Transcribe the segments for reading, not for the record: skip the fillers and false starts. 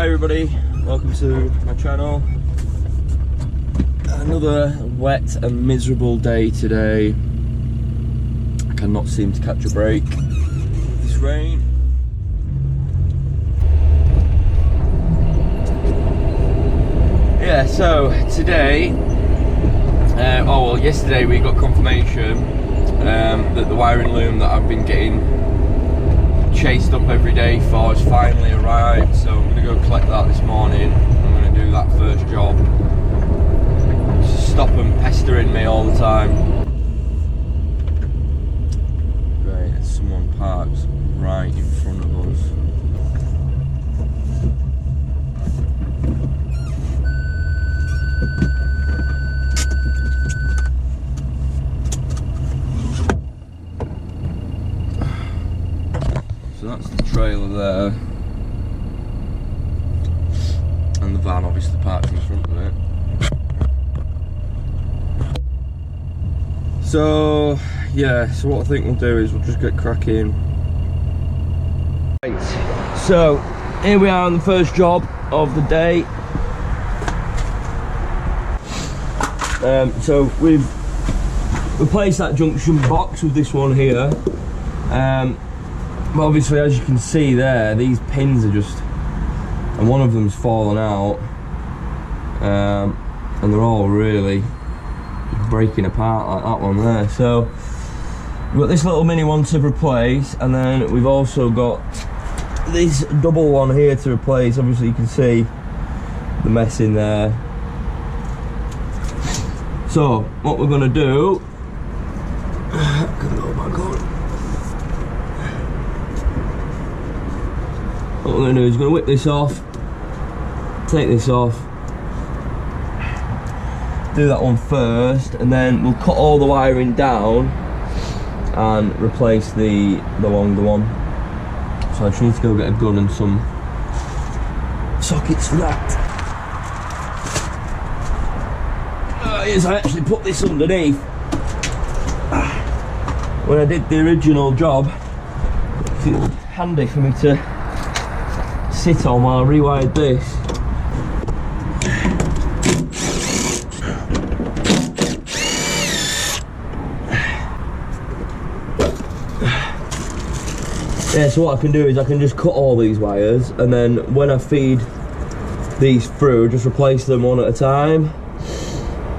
Hi everybody, welcome to my channel. Another wet and miserable day today. I cannot seem to catch a break. This rain. Yeah, so today, yesterday we got confirmation that the wiring loom that I've been getting chased up every day for has finally arrived, so I'm going to go collect that this morning. I'm going to do that first job. Just stop them pestering me all the time. Right, there's someone parked right in front of us. So that's the trailer there, and the van obviously parked in front of it. So yeah, so what I think we'll do is we'll just get cracking. Right, so here we are on the first job of the day. So we've replaced that junction box with this one here. But obviously, as you can see there, these pins are just, and one of them's fallen out, and they're all really breaking apart like that one there. So we've got this little mini one to replace, and then we've also got this double one here to replace. Obviously you can see the mess in there. So what we're going to do, I can go back on. What we're going to do is we're going to whip this off, take this off, do that one first, and then we'll cut all the wiring down and replace the longer one. So I just need to go get a gun and some sockets for that. Yes, I actually put this underneath. When I did the original job, it was handy for me to sit on while I rewired this. Yeah, so what I can do is I can just cut all these wires, and then when I feed these through, just replace them one at a time.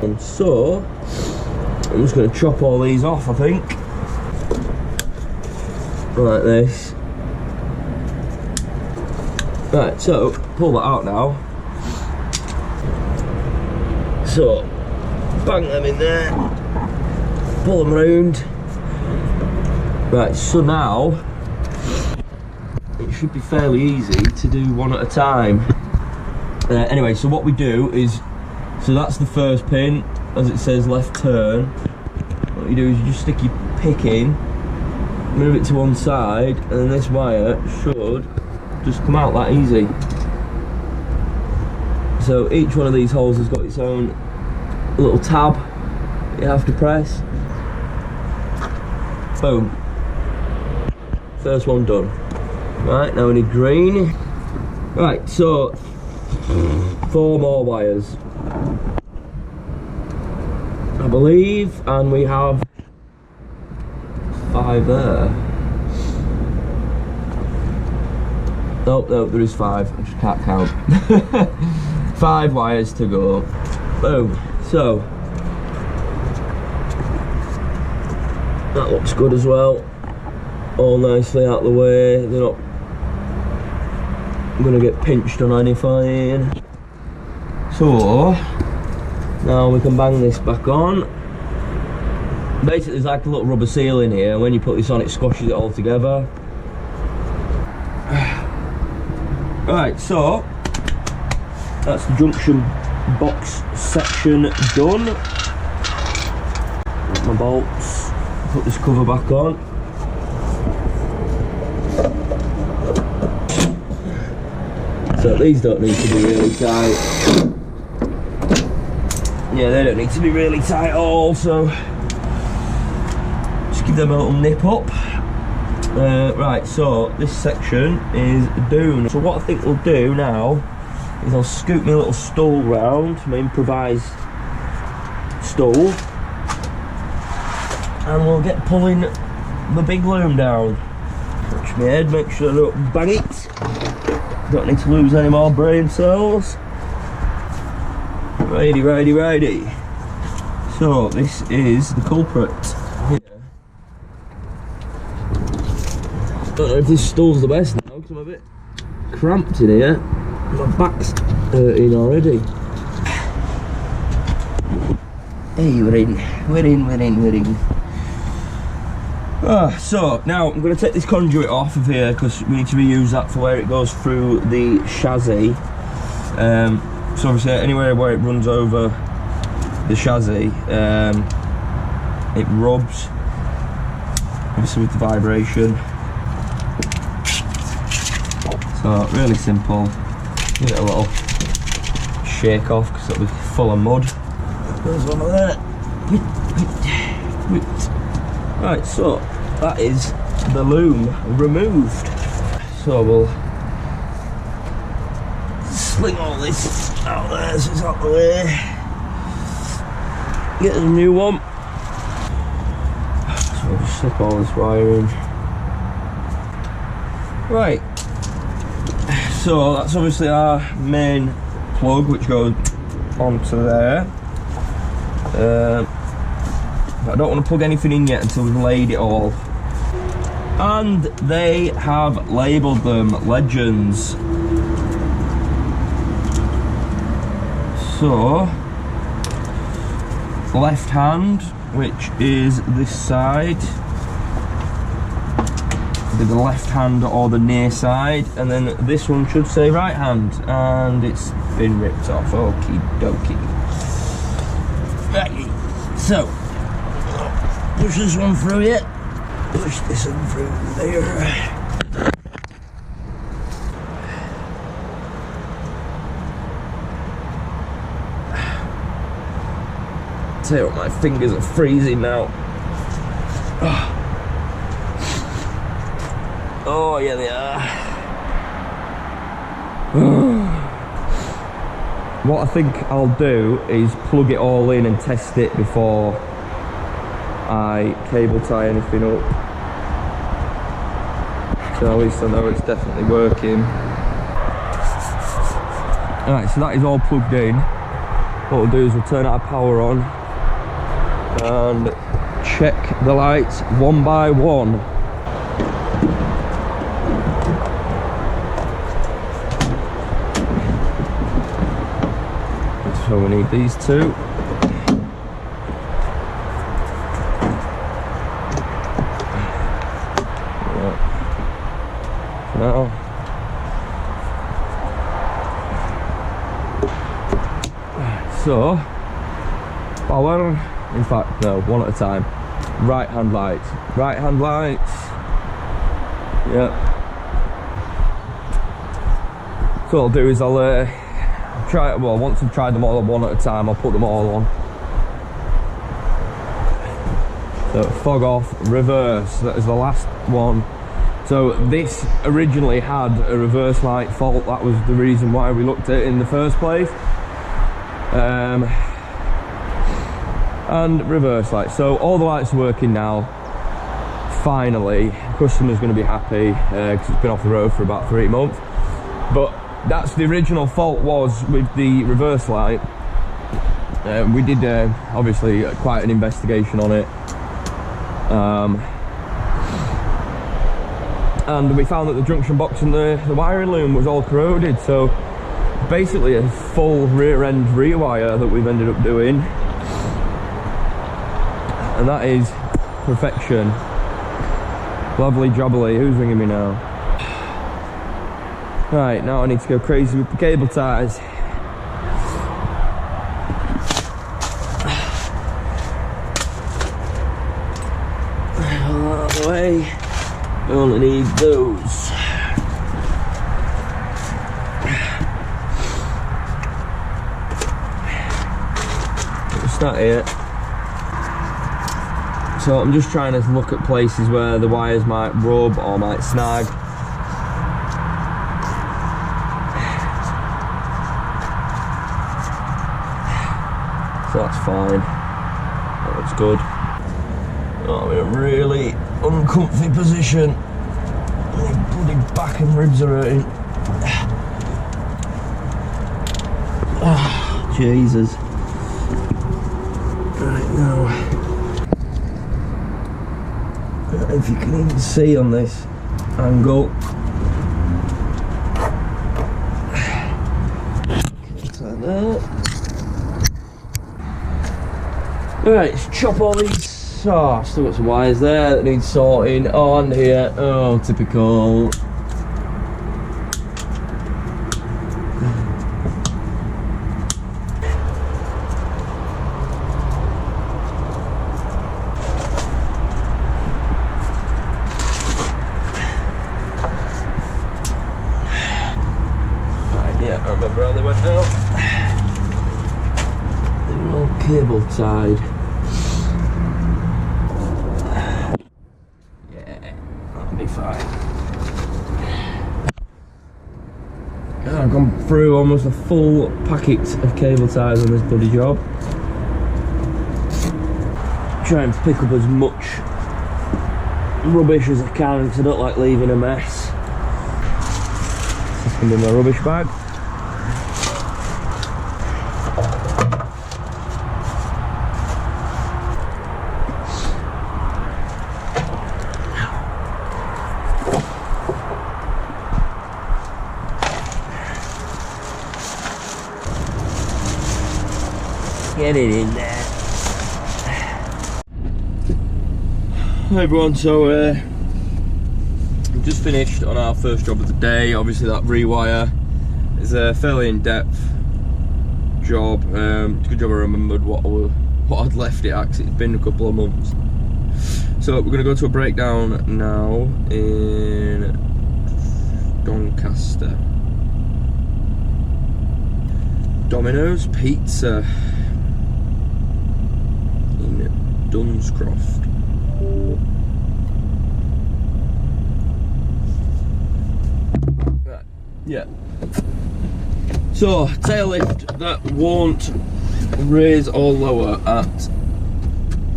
And so I'm just going to chop all these off, I think, like this. Right, so pull that out now. So bang them in there, pull them round. Right, so now it should be fairly easy to do one at a time. Anyway, so what we do is, so that's the first pin, as it says left turn. What you do is you just stick your pick in, move it to one side, and then this wire should just come out that easy. So each one of these holes has got its own little tab you have to press. Boom. First one done. Right, now we need green. Right, so 4 more wires, I believe, and we have 5 there. Nope, there is 5, I just can't count. 5 wires to go. Boom. So that looks good as well. All nicely out the way. They're not going to get pinched on anything. So now we can bang this back on. Basically there's like a little rubber seal in here, and when you put this on it squashes it all together. Right, so that's the junction box section done. Got my bolts, put this cover back on. So these don't need to be really tight. Yeah, they don't need to be really tight at all, so just give them a little nip up. Right, so this section is done. So what I think we'll do now is I'll scoot my little stool round, my improvised stool, and we'll get pulling the big loom down. Touch my head, make sure I don't bang it. Don't need to lose any more brain cells. Righty. So this is the culprit here. Don't know if this stool's the best now because I'm a bit cramped in here. My back's hurting already. Hey, we're in. So now I'm going to take this conduit off of here because we need to reuse that for where it goes through the chassis. So obviously anywhere where it runs over the chassis, it rubs, obviously with the vibration. So really simple. Give it a little shake off because it'll be full of mud. There's one of there. Right, so that is the loom removed. So we'll sling all this out there so it's out the way. Get a new one. So we'll just slip all this wiring. Right. So that's obviously our main plug which goes onto there. But I don't want to plug anything in yet until we've laid it all. And they have labelled them Legends. So, left hand, which is this side, either the left hand or the near side, and then this one should say right hand, and it's been ripped off. Okie dokie. Right, so push this one through here, push this one through there. Tell you what, my fingers are freezing now. Oh yeah, they are. What I think I'll do is plug it all in and test it before I cable tie anything up. So at least I know it's definitely working. Alright, so that is all plugged in. What we'll do is we'll turn our power on and check the lights one by one. So we need these two. Now. So, power, in fact, no, one at a time. Right hand lights. Right hand lights. Yep. So what I'll do is I'll try, well, once I've tried them all one at a time, I'll put them all on. So fog off, reverse, that is the last one. So this originally had a reverse light fault. That was the reason why we looked at it in the first place. And reverse light. So all the lights are working now. Finally, the customer's going to be happy because it's been off the road for about 3 months. But that's the original fault, was with the reverse light. We did obviously quite an investigation on it. And we found that the junction box and the wiring loom was all corroded, so basically a full rear end rewire that we've ended up doing, and that is perfection. Lovely jobbly. Who's ringing me now? Right, now I need to go crazy with the cable ties. All out of the way. I only need those. It's not it. So I'm just trying to look at places where the wires might rub or might snag. So that's fine. That looks good. Oh, I'm in a really uncomfy position. My bloody back and ribs are hurting. Ah, Jesus. Right now, if you can even see on this angle. Like that. Right, let's chop all these. Oh, I've still got some wires there that need sorting on here. Oh, typical. Right, yeah, I remember how they went out. They were all cable tied. Fine. I've gone through almost a full packet of cable ties on this bloody job. Try and pick up as much rubbish as I can because I don't like leaving a mess. This is going to be my rubbish bag. Get it in there. Hi everyone, so we've just finished on our first job of the day. Obviously that rewire is a fairly in-depth job. It's a good job I remembered what I'd left it at, 'cause it's been a couple of months. So we're going to go to a breakdown now in Doncaster. Domino's Pizza in Dunscroft. Right, yeah. So, tail lift that won't raise or lower at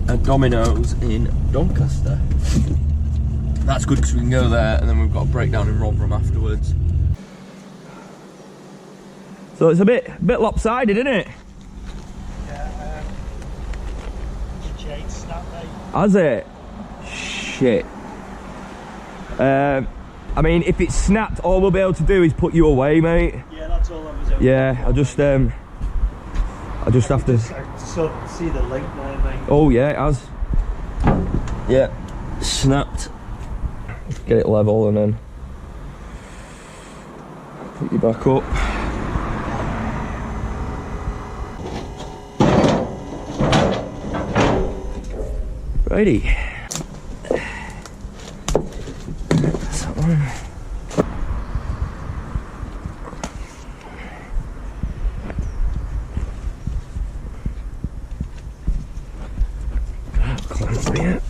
a Domino's in Doncaster. That's good because we can go there and then we've got a breakdown in Rotherham afterwards. So it's a bit lopsided, isn't it? Yeah, the chain snapped, mate. Has it? Shit. I mean, if it's snapped, all we'll be able to do is put you away, mate. Yeah, that's all I was able Yeah, to do. I'll just have to... I sort of see the link there, mate. Oh yeah, it has. Yeah, snapped. Get it level and then put you back up. Righty. That's that one. Clamp it.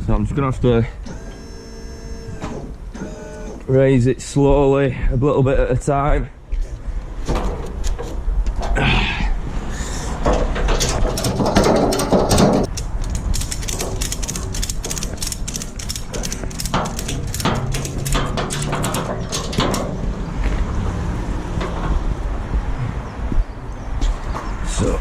So I'm just gonna have to raise it slowly, a little bit at a time. So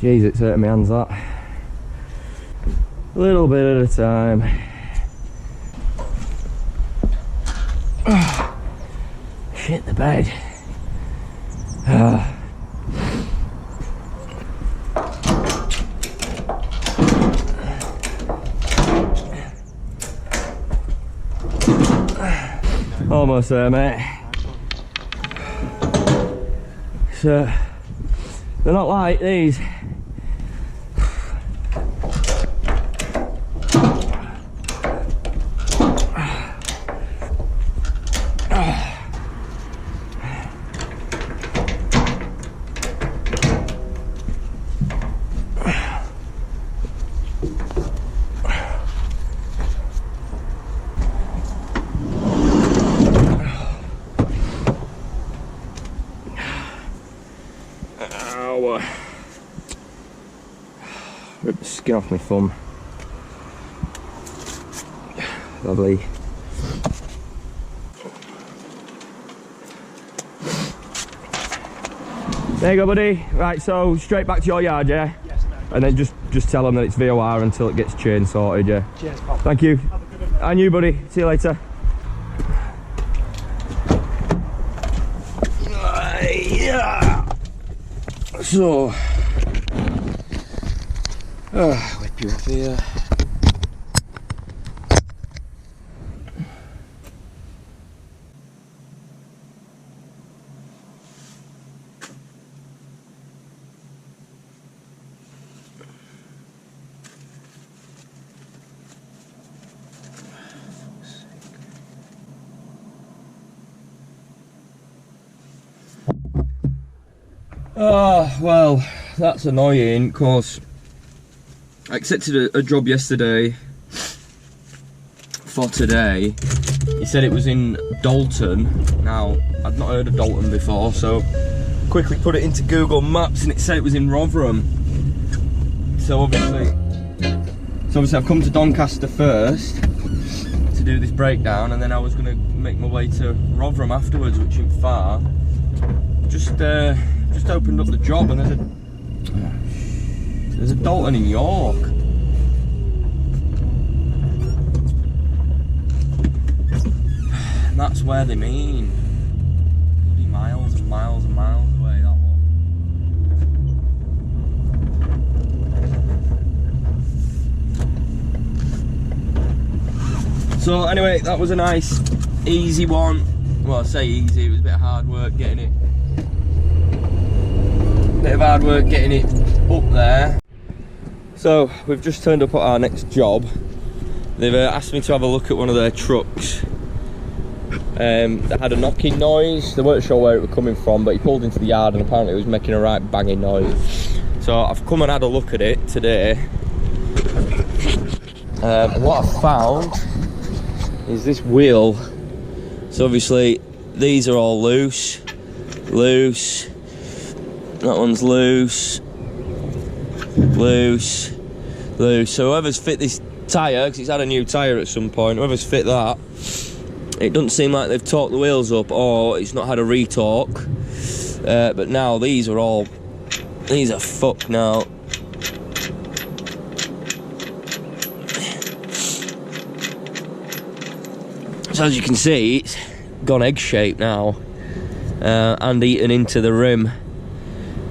jeez, it's hurting my hands that. A little bit at a time. Shit the bed. Almost there, mate. they're not like these. Rip the skin off my thumb. Lovely. There you go, buddy. Right, so straight back to your yard, yeah? Yes, mate. And then just tell them that it's VOR until it gets chain sorted, yeah? Cheers, Pop. Thank you. Have a good one, mate. And you, buddy. See you later. Yeah. So, whip you off here. Oh, well, that's annoying, because I accepted a job yesterday for today. He said it was in Dalton. Now, I'd not heard of Dalton before, so quickly put it into Google Maps and it said it was in Rotherham. So obviously I've come to Doncaster first to do this breakdown, and then I was going to make my way to Rotherham afterwards, which isn't far. Just opened up the job and there's a Dalton in York. And that's where they mean. Bloody miles and miles and miles away, that one. So anyway, that was a nice, easy one. Well, I say easy, it was a bit of hard work getting it. Bit of hard work getting it up there. So we've just turned up at our next job. They've asked me to have a look at one of their trucks. They had a knocking noise. They weren't sure where it was coming from, but he pulled into the yard and apparently it was making a right banging noise. So I've come and had a look at it today. What I found is this wheel. So obviously these are all loose. That one's loose. So whoever's fit this tyre, because it's had a new tyre at some point, whoever's fit that, it doesn't seem like they've torqued the wheels up or it's not had a re-torque. But now these are fucked now. So as you can see, it's gone egg-shaped now and eaten into the rim.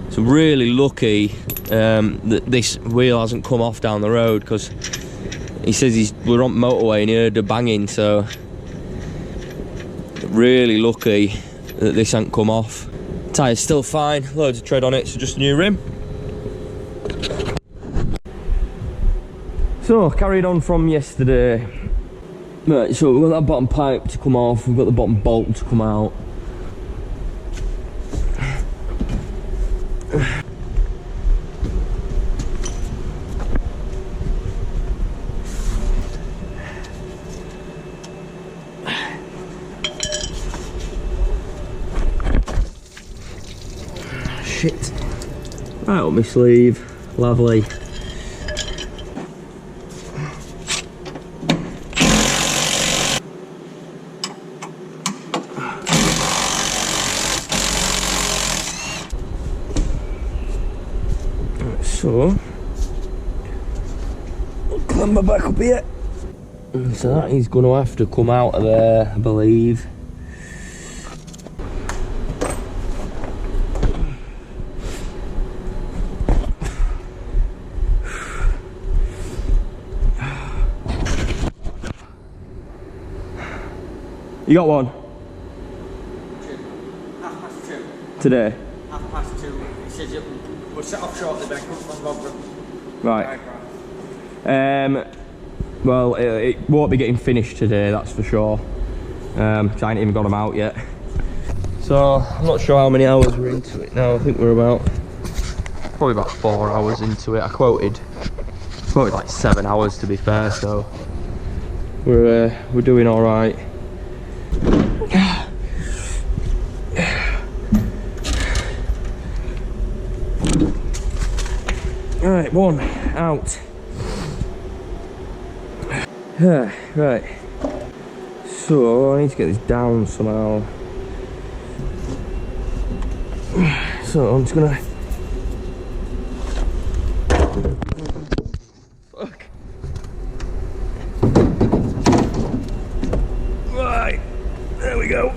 So really lucky that this wheel hasn't come off down the road, because he says we're on motorway and he heard the banging, so really lucky that this hasn't come off. Tyre's still fine, loads of tread on it, so just a new rim. So carried on from yesterday. Right, so we've got that bottom pipe to come off, we've got the bottom bolt to come out. Shit. Right up my sleeve. Lovely. So I'll climb back up here. So that is going to have to come out of there, I believe. You got one? 2. 2:30. Today? 2:30. says it will set off shortly, but I come from Rotherham. Right. Well, it won't be getting finished today, that's for sure. 'Cause I ain't even got them out yet. So, I'm not sure how many hours we're into it now. I think we're probably about 4 hours into it. I quoted like 7 hours to be fair, so we're doing all right. Right, one out. Right. So I need to get this down somehow. So I'm just gonna. Fuck. Right. There we go.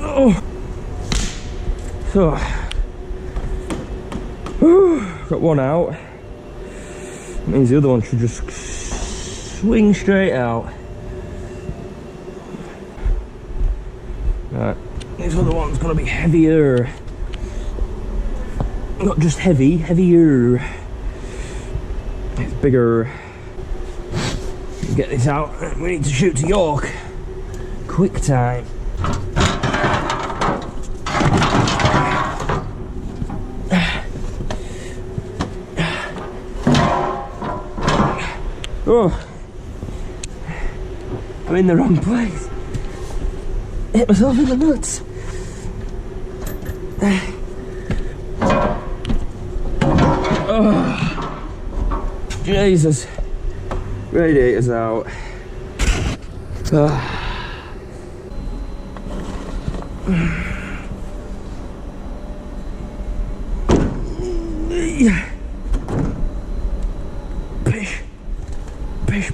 Oh. So. Got one out. Means the other one should just swing straight out. Right, this other one's gonna be heavier. Not just heavy, heavier. It's bigger. Get this out. We need to shoot to York. Quick time. Oh, I'm in the wrong place. Hit myself in the nuts. Oh, Jesus. Radiators out.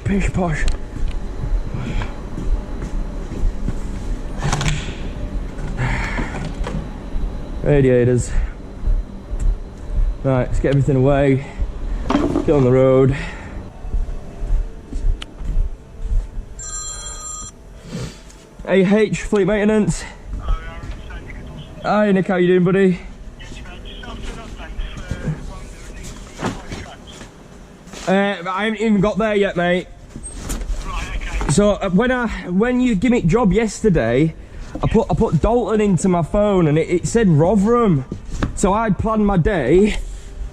Pish posh. Radiators. Right, let's get everything away. Get on the road. AH Fleet Maintenance. Hi Nick, how you doing, buddy? I haven't even got there yet, mate. Right, okay. So when you give me a job yesterday, I put Dalton into my phone and it said Rotherham. So I'd planned my day,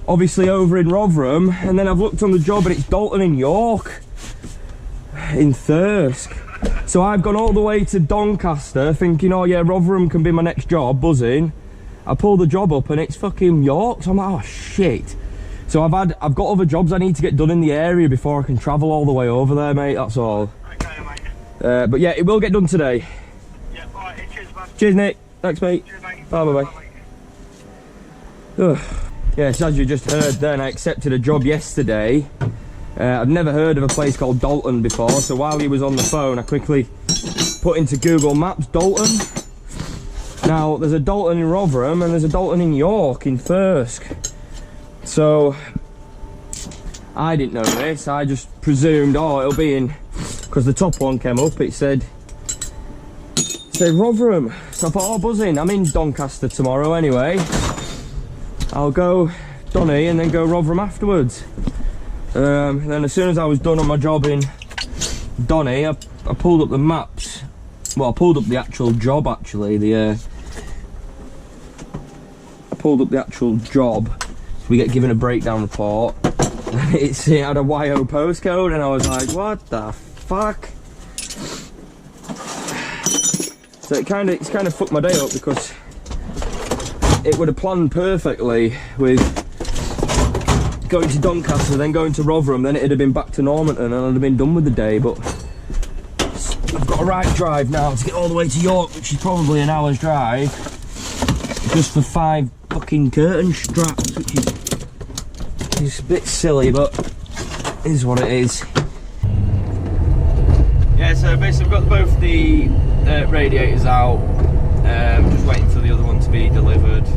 obviously over in Rotherham, and then I've looked on the job and it's Dalton in York, in Thirsk. So I've gone all the way to Doncaster thinking, oh yeah, Rotherham can be my next job, buzzing. I pull the job up and it's fucking York, so I'm like, oh shit. So I've got other jobs I need to get done in the area before I can travel all the way over there, mate, that's all. Okay, mate. But yeah, it will get done today. Yeah, alright, cheers, man. Cheers, Nick. Thanks, mate. Cheers, mate. Bye, bye, bye. Yes, as you just heard then, I accepted a job yesterday. I've never heard of a place called Dalton before, so while he was on the phone, I quickly put into Google Maps Dalton. Now, there's a Dalton in Rotherham and there's a Dalton in York, in Thirsk. So, I didn't know this, I just presumed, oh, it'll be in, because the top one came up, it said Rotherham. So I thought, oh, buzzing, I'm in Doncaster tomorrow anyway. I'll go Donny and then go Rotherham afterwards. Then as soon as I was done on my job in Donny, I pulled up the maps. Well, I pulled up the actual job actually. I pulled up the actual job. So we get given a breakdown report. And it had a YO postcode, and I was like, what the fuck? So it's kind of fucked my day up because it would have planned perfectly with going to Doncaster, then going to Rotherham, then it'd have been back to Normanton and I'd have been done with the day, but I've got a right drive now to get all the way to York, which is probably an hour's drive, just for 5 fucking curtain straps, which is a bit silly, but it is what it is. Yeah, so basically I've got both the radiators out, just waiting for the other one to be delivered.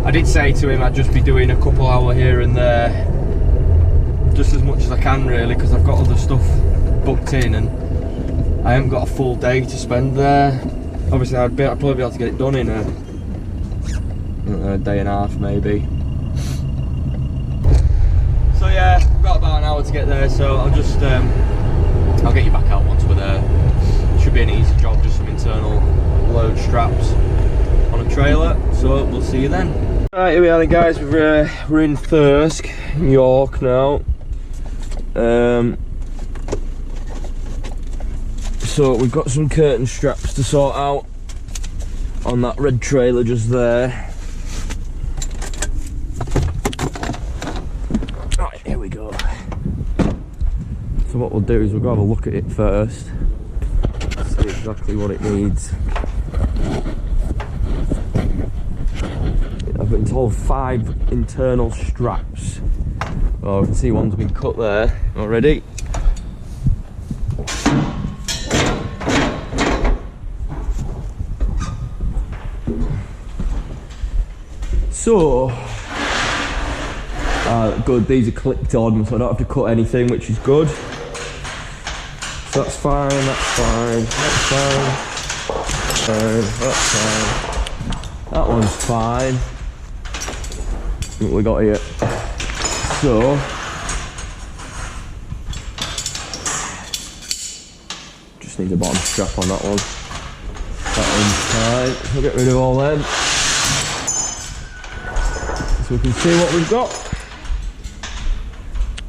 I did say to him I'd just be doing a couple hour here and there, just as much as I can really, because I've got other stuff booked in and I haven't got a full day to spend there. Obviously I'd probably be able to get it done in A day and a half maybe. So yeah, we've got about an hour to get there, so I'll just I'll get you back out once we're there. Should be an easy job, just some internal load straps on a trailer, so we'll see you then. Right, here we are then guys, we're in Thirsk, York now. So we've got some curtain straps to sort out on that red trailer just there. Right, here we go. So what we'll do is we'll go have a look at it first, see exactly what it needs. I've been told 5 internal straps. Oh, you can see one's been cut there already. So, good, these are clipped on, so I don't have to cut anything, which is good. So that's fine, that's fine, that's fine, that's fine. That one's fine. What we got here? So, just need a bottom strap on that one. That one's fine. We'll get rid of all them. So we can see what we've got.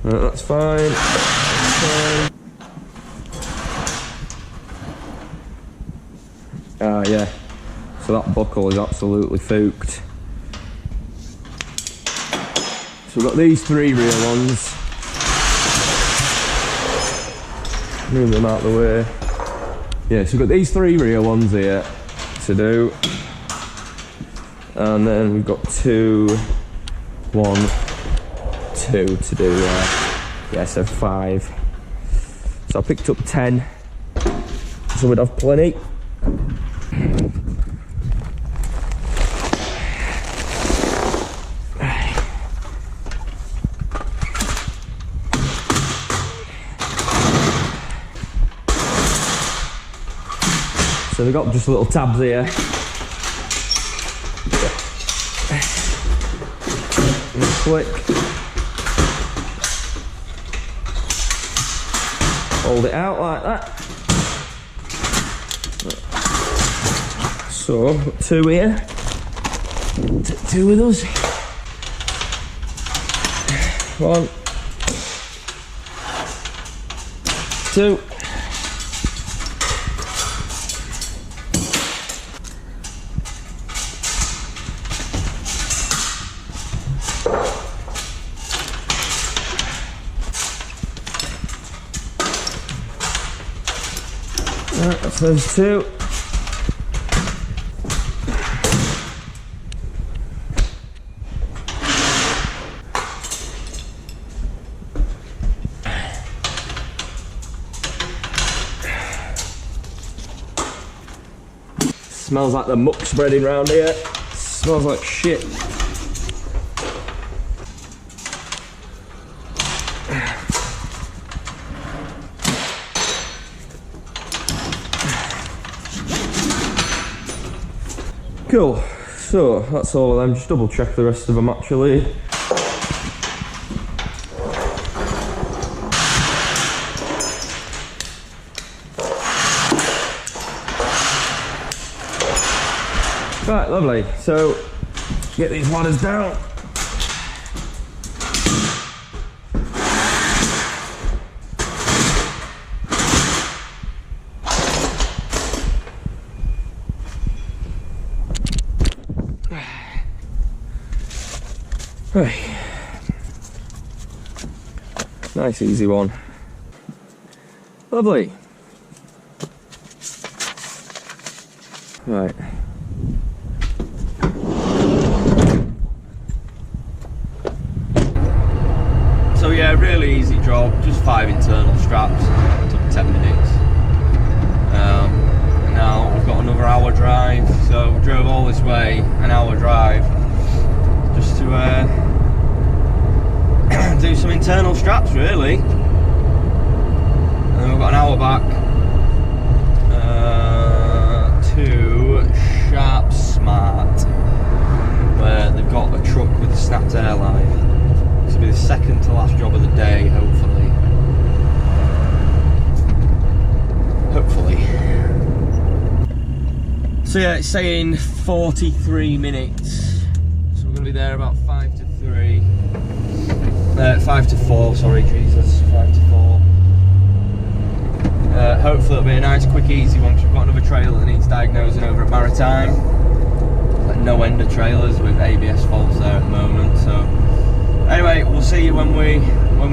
Right, that's fine. That's fine. Ah, yeah. So that buckle is absolutely fooked. So we've got these 3 rear ones. Move them out of the way. Yeah, so we've got these 3 rear ones here to do. And then we've got 2, 1, 2 to do there. Yeah, so 5. So I picked up 10. So we'd have plenty. So we've got just little tabs here. And click. Hold it out like that. So, 2 here. 2 with us. 1, 2. That's those 2. Smells like the muck spreading around here. Smells like shit. Cool, so that's all of them, just double check the rest of them actually. Right, lovely, so get these ladders down. Right, nice easy one, lovely. Right, so yeah, really easy job, just 5 internal straps, took 10 minutes. Now we've got another hour drive, so we drove all this way, an hour drive, just to do some internal straps really. And then we've got an hour back to Sharp Smart. where they've got a truck with a snapped airline. This will be the second to last job of the day, hopefully. Hopefully. So yeah, it's saying 43 minutes. So we're going to be there about 5 to 3. 5 to 4, sorry, Jesus. 5 to 4. Hopefully it'll be a nice, quick, easy one, because we've got another trailer that needs diagnosing over at Maritime. Like no end of trailers with ABS faults there at the moment. So anyway, we'll see you when we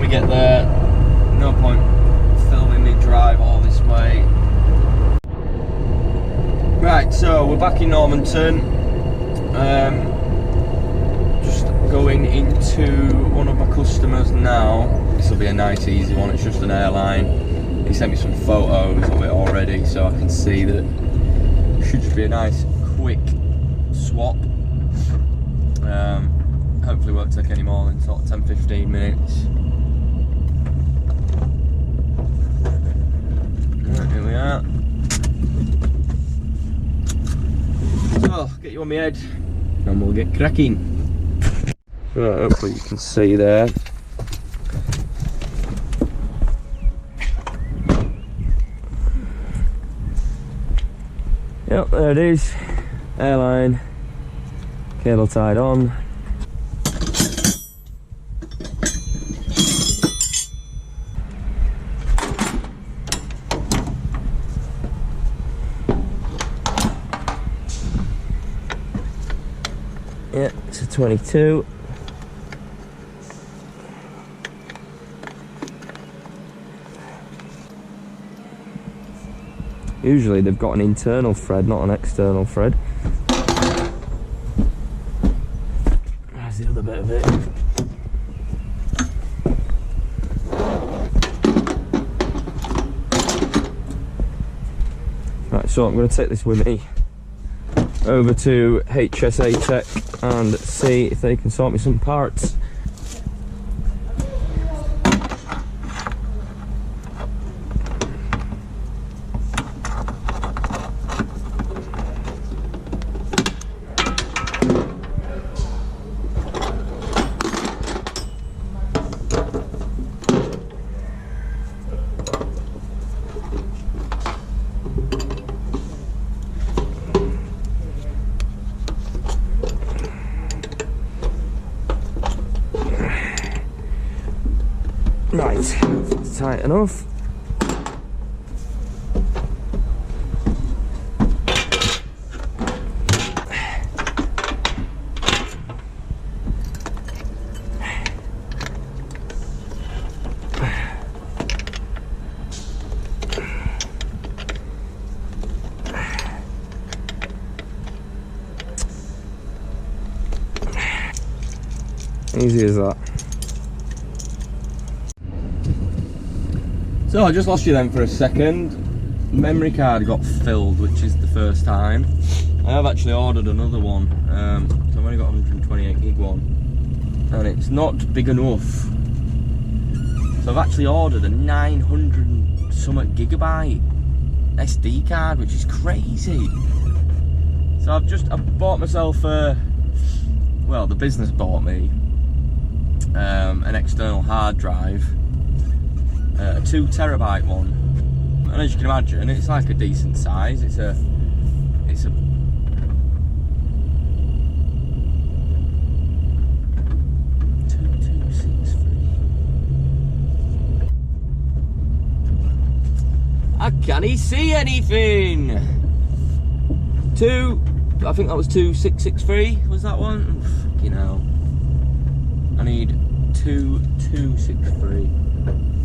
get there. No point filming me drive all this way. Right, so we're back in Normanton. Just going into one of my customers now. This will be a nice, easy one. It's just an airline. He sent me some photos of it already, so I can see that it should just be a nice, quick swap. Hopefully won't take any more than sort of 10-15 minutes. Right, here we are. So, get you on my head and we'll get cracking. Right, hopefully you can see there. Yep, there it is. Airline. Cable tied on. Yeah, it's a 22. Usually they've got an internal thread, not an external thread. There's the other bit of it. Right, so I'm going to take this with me over to HSA Tech and see if they can sort me some parts. Right, that's tight enough. Easy as that. So I just lost you then for a second. Memory card got filled, which is the first time. I have actually ordered another one. So I've only got 128 gig one, and it's not big enough. So I've actually ordered a 900 and something gigabyte SD card, which is crazy. So I've bought myself well, the business bought me an external hard drive. A 2 terabyte one, and as you can imagine, it's like a decent size. It's a 2263. I can't see anything. I think that was 2663. Was that one? Oh, fucking hell. I need 2263.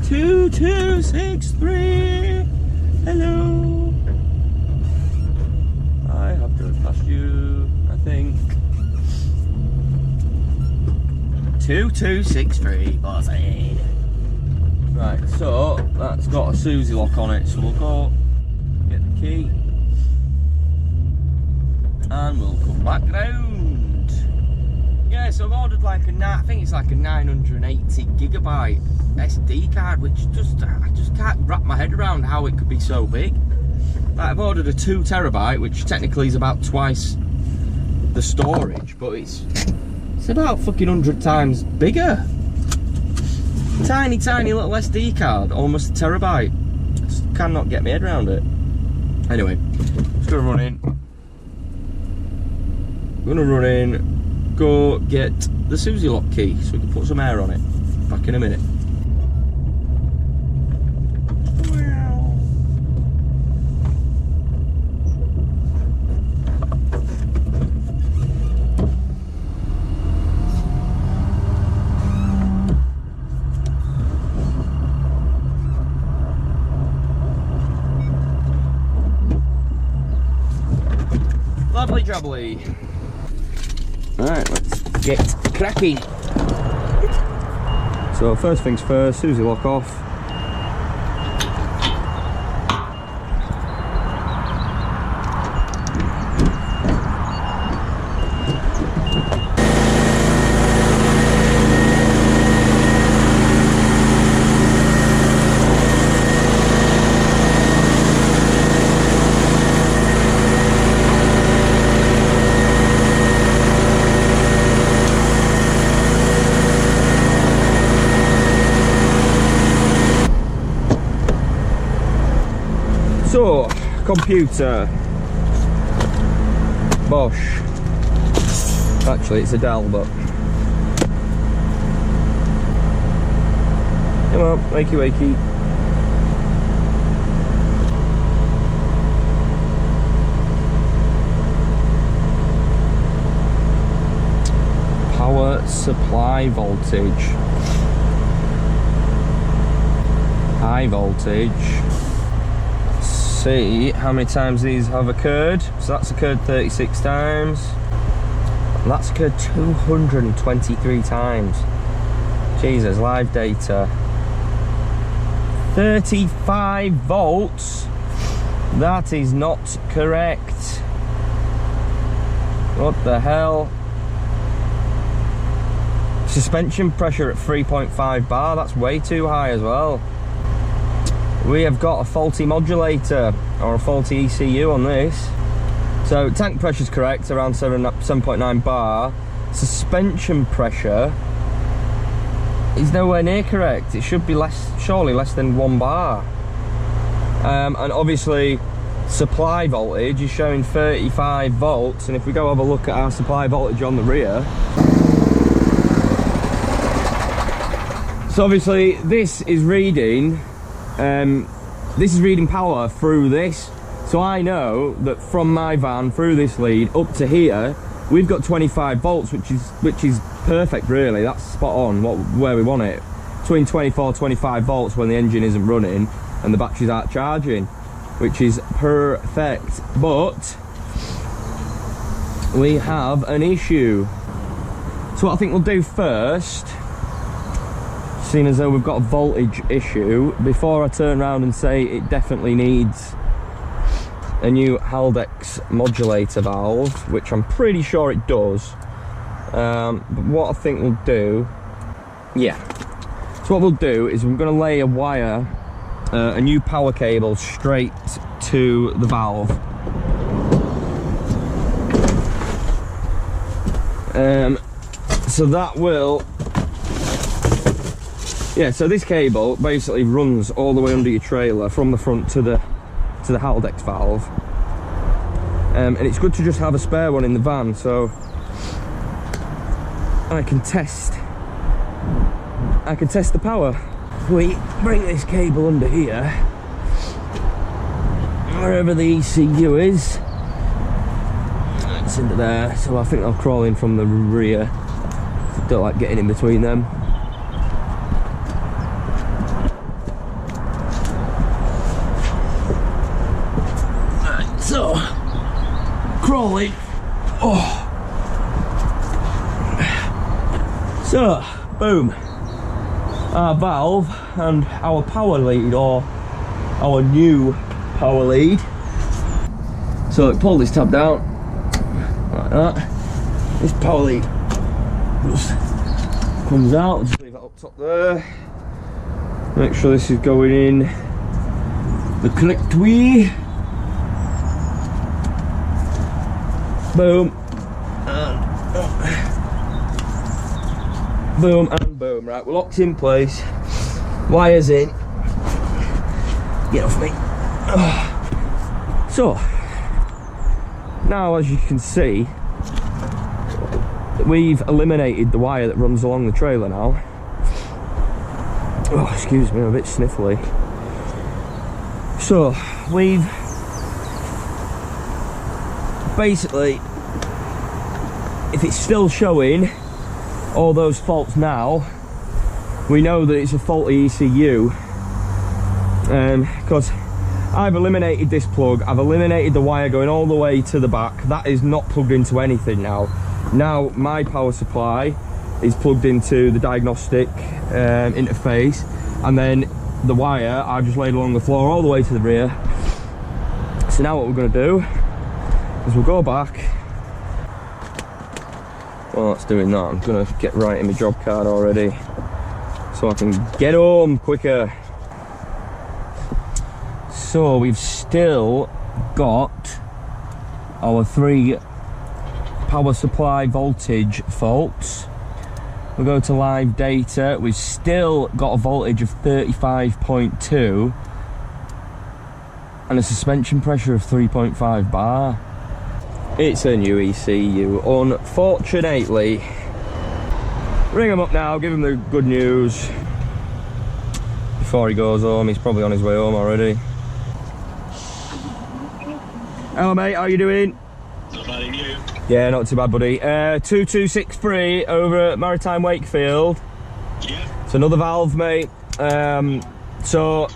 2263. Hello. I have driven past you, I think. 2263, bossy. Right, so that's got a Susie lock on it, so we'll go get the key and we'll come back round. Yeah, so I've ordered like I think it's like a 980 gigabyte SD card, which I just can't wrap my head around how it could be so big. Like, I've ordered a 2 terabyte, which technically is about twice the storage, but it's about fucking 100 times bigger. Tiny little SD card, almost a terabyte. Just cannot get my head around it. Anyway, just gonna run in. Go get the Susie lock key so we can put some air on it. Back in a minute. Lovely jubbly. Alright, let's get cracking. So first things first, Susie lock off. So, computer, Bosch, actually it's a Dell, but come on, wakey. Power supply voltage, high voltage. See how many times these have occurred. So that's occurred 36 times. And that's occurred 223 times. Jesus, live data. 35 volts. That is not correct. What the hell? Suspension pressure at 3.5 bar. That's way too high as well. We have got a faulty modulator or a faulty ECU on this. So tank pressure is correct, around 7.9 bar. Suspension pressure is nowhere near correct. It should be surely less than 1 bar. And obviously supply voltage is showing 35 volts. And if we go have a look at our supply voltage on the rear. So obviously this is reading power through this, so I know that from my van through this lead up to here we've got 25 volts, which is perfect really. That's spot on where we want it, between 24-25 volts when the engine isn't running and the batteries aren't charging, which is perfect. But we have an issue. So what I think we'll do first, seeing as though we've got a voltage issue, before I turn around and say it definitely needs a new Haldex modulator valve, which I'm pretty sure it does, but what I think we'll do, so what we'll do is we're going to lay a wire, a new power cable straight to the valve. So that will, so this cable basically runs all the way under your trailer from the front to the Haldex valve, and it's good to just have a spare one in the van so I can test the power. If we bring this cable under here, wherever the ECU is, it's into there, so I think I'll crawl in from the rear. Don't like getting in between them. So, crawling. So, boom. Our valve and our power lead, or our new power lead. So, pull this tab down like that. This power lead just comes out. Just leave it up top there. Make sure this is going in the correct way. Boom. boom and boom. Right, we're locked in place. Wires in. Get off me. So, now as you can see, we've eliminated the wire that runs along the trailer now. Oh, excuse me, I'm a bit sniffly. So, we've basically, if it's still showing all those faults now, we know that it's a faulty ECU, because I've eliminated this plug, I've eliminated the wire going all the way to the back. That is not plugged into anything now. Now my power supply is plugged into the diagnostic interface, and then the wire I've just laid along the floor all the way to the rear. So now what we're going to do is we'll go back. While that's doing that, I'm going to get writing my job card already so I can get home quicker. So we've still got our 3 power supply voltage faults. We go to live data, we've still got a voltage of 35.2 and a suspension pressure of 3.5 bar. It's a new ECU, unfortunately. Ring him up now, give him the good news before he goes home. He's probably on his way home already. Hello mate, how you doing? Not bad, and you? Yeah, not too bad, buddy. 2263 over at Maritime Wakefield. Yeah. It's another valve, mate. So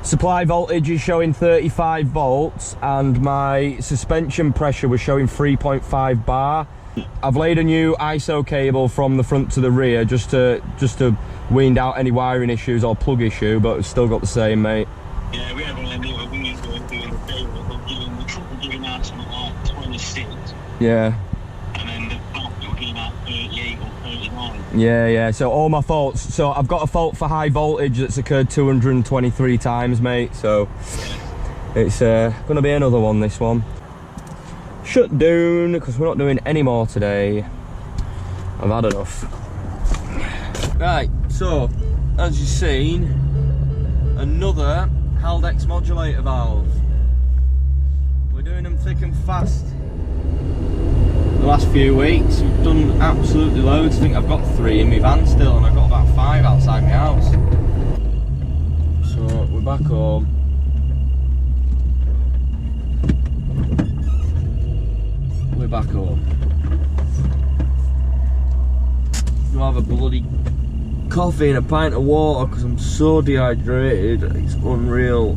supply voltage is showing 35 volts and my suspension pressure was showing 3.5 bar. I've laid a new ISO cable from the front to the rear just to wean out any wiring issues or plug issue, but it's still got the same, mate. Yeah, we have one of them little wings doing the cable, but giving out something like 26. Yeah. And then the back will give out 38 or 39. Yeah, so all my faults. So I've got a fault for high voltage that's occurred 223 times, mate. So it's gonna be another one, this one. Shut down, because we're not doing any more today. I've had enough. Right, so as you've seen, another Haldex modulator valve. We're doing them thick and fast. The last few weeks we've done absolutely loads. I think I've got 3 in my van still, and I've got about 5 outside my house. So we're back home. We're back home. I'll have a bloody coffee and a pint of water because I'm so dehydrated, it's unreal.